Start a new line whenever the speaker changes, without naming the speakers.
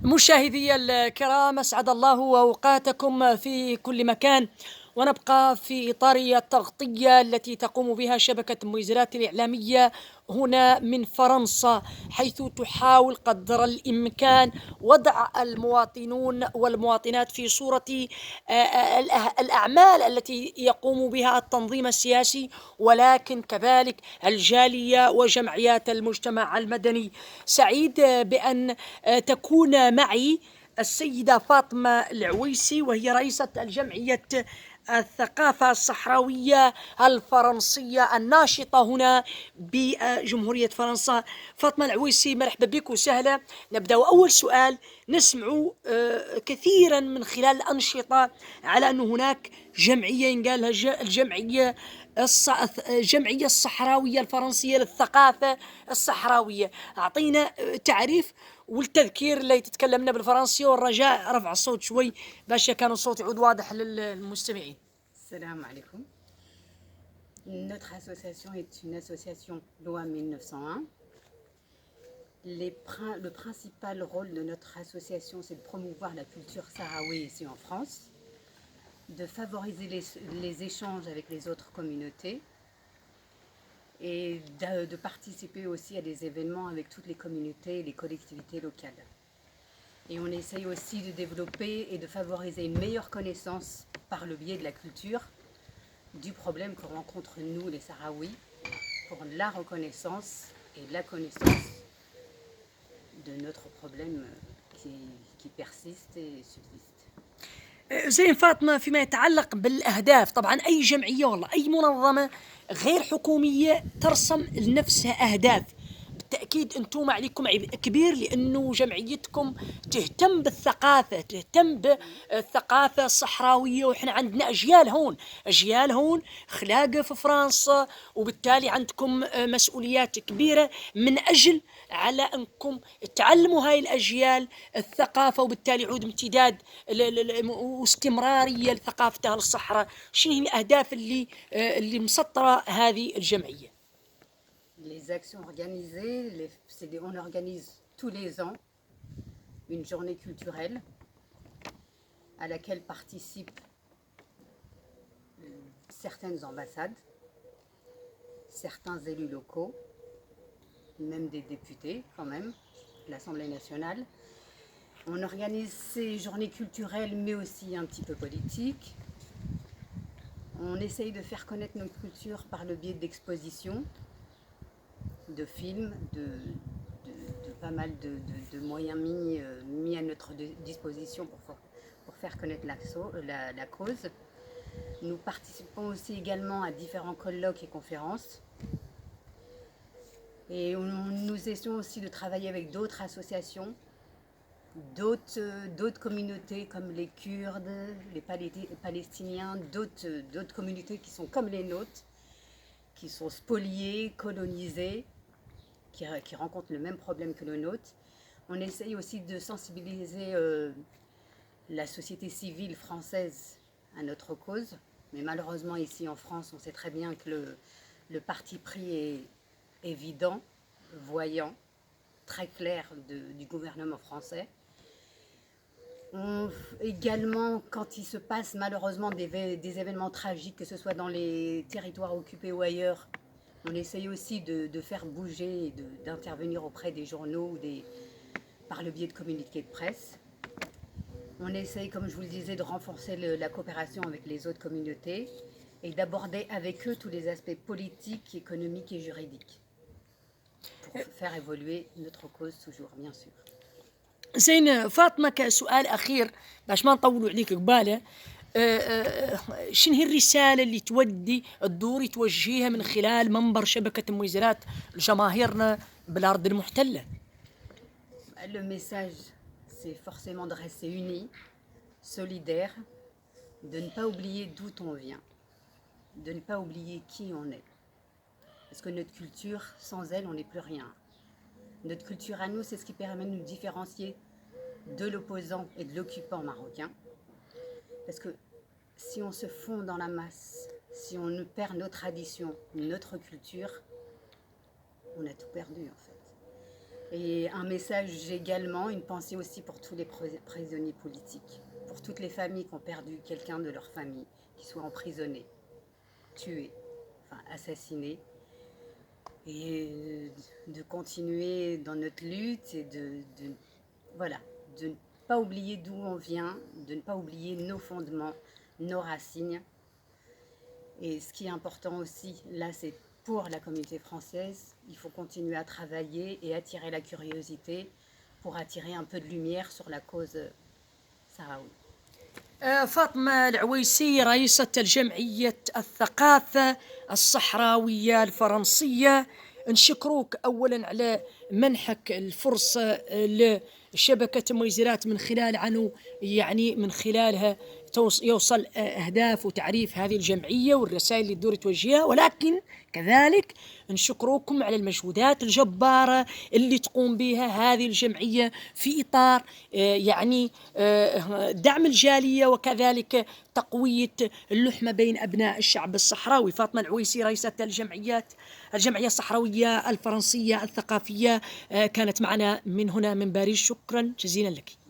مشاهدي الكرام، أسعد الله أوقاتكم في كل مكان. ونبقى في إطار التغطية التي تقوم بها شبكة مويزرات الإعلامية هنا من فرنسا، حيث تحاول قدر الإمكان وضع المواطنون والمواطنات في صورة الأعمال التي يقوم بها التنظيم السياسي، ولكن كذلك الجالية وجمعيات المجتمع المدني. سعيد بأن تكون معي السيدة فاطمة العويسي، وهي رئيسة الجمعية الثقافة الصحراوية الفرنسية الناشطة هنا بجمهورية فرنسا. فاطمة العويسي، مرحبا بك وسهلا. نبدأ أول سؤال. نسمع كثيرا من خلال الأنشطة على أن هناك جمعية ينقال لها الجمعية الصحراوية الفرنسية للثقافة الصحراوية. أعطينا تعريف والتذكير اللي تتكلمنا بالفرنسية، والرجاء رفع الصوت شوي باش كان الصوت يعود واضح للمستمعين.
السلام عليكم. Notre association est une association loi 1901. Le principal rôle de notre association, c'est de promouvoir la culture sahraoui ici en France, de favoriser les échanges avec les autres communautés et de participer aussi à des événements avec toutes les communautés et les collectivités locales. Et on essaye aussi de développer et de favoriser une meilleure connaissance par le biais de la culture du problème que rencontrent nous les Sahraouis pour la reconnaissance et la connaissance de notre problème qui persiste et subsiste.
زين فاطمة، فيما يتعلق بالأهداف، طبعا أي جمعية والله أي منظمة غير حكومية ترسم لنفسها أهداف. بالتأكيد أنتم عليكم عبء كبير، لأنه جمعيتكم تهتم بالثقافة، تهتم بالثقافة الصحراوية، وإحنا عندنا أجيال هون خلاقة في فرنسا، وبالتالي عندكم مسؤوليات كبيرة من أجل على أنكم تعلموا هاي الأجيال الثقافة، وبالتالي يعود امتداد واستمرارية لثقافة أهل الصحراء. شنو هي الأهداف اللي مسطرة هذه الجمعية؟
Les actions organisées, on organise tous les ans une journée culturelle à laquelle participent certaines ambassades, certains élus locaux, même des députés quand même, l'Assemblée nationale. On organise ces journées culturelles mais aussi un petit peu politiques. On essaye de faire connaître notre culture par le biais d'expositions, de films, de pas mal de moyens mis à notre disposition pour faire connaître la cause. Nous participons aussi également à différents colloques et conférences. Et nous essayons aussi de travailler avec d'autres associations, d'autres communautés comme les Kurdes, les Palestiniens, d'autres communautés qui sont comme les nôtres, qui sont spoliées, colonisées, qui rencontrent le même problème que le nôtre. On essaye aussi de sensibiliser la société civile française à notre cause, mais malheureusement ici en France, on sait très bien que le parti pris est évident, voyant, très clair du gouvernement français. Également, quand il se passe malheureusement des événements tragiques, que ce soit dans les territoires occupés ou ailleurs, on essaye aussi de faire bouger et d'intervenir auprès des journaux ou par le biais de communiqués de presse. On essaye, comme je vous le disais, de renforcer la coopération avec les autres communautés et d'aborder avec eux tous les aspects politiques, économiques et juridiques pour faire évoluer notre cause toujours, bien sûr.
زين فاطمة، كسؤال أخير باش ما نطولوا عليك قبالة، شنو هي الرسالة اللي تدوري توجهيها من خلال منبر شبكة مويزرات لجماهيرنا بالأرض المحتلة؟
Le message, c'est forcément de rester unis, solidaires, de ne pas oublier d'où on vient, de ne pas oublier qui on est. Parce que notre culture, sans elle, on n'est plus rien. Notre culture à nous, c'est ce qui permet de nous différencier de l'opposant et de l'occupant marocain. Parce que si on se fond dans la masse, si on perd nos traditions, notre culture, on a tout perdu en fait. Et un message également, une pensée aussi pour tous les prisonniers politiques, pour toutes les familles qui ont perdu quelqu'un de leur famille, qui soit emprisonné, tué, enfin assassiné, et de continuer dans notre lutte et voilà, de ne pas oublier d'où on vient, de ne pas oublier nos fondements, nos racines. Et ce qui est important aussi, là, c'est pour la communauté française, il faut continuer à travailler et attirer la curiosité pour attirer un peu de lumière sur la cause sahraoui.
فاطمة العويسي رئيسة الجمعية الثقافة الصحراوية الفرنسية، نشكروك أولا على منحك الفرصة لشبكة مويزرات من خلال عنو يعني من خلالها يوصل أهداف وتعريف هذه الجمعية والرسائل اللي تدور توجهها، ولكن كذلك نشكركم على المجهودات الجبارة اللي تقوم بها هذه الجمعية في إطار يعني دعم الجالية وكذلك تقوية اللحمة بين أبناء الشعب الصحراوي. فاطمة العويسي رئيسة الجمعية الصحراوية الفرنسية الثقافية كانت معنا من هنا من باريس. شكرا جزيلا لك.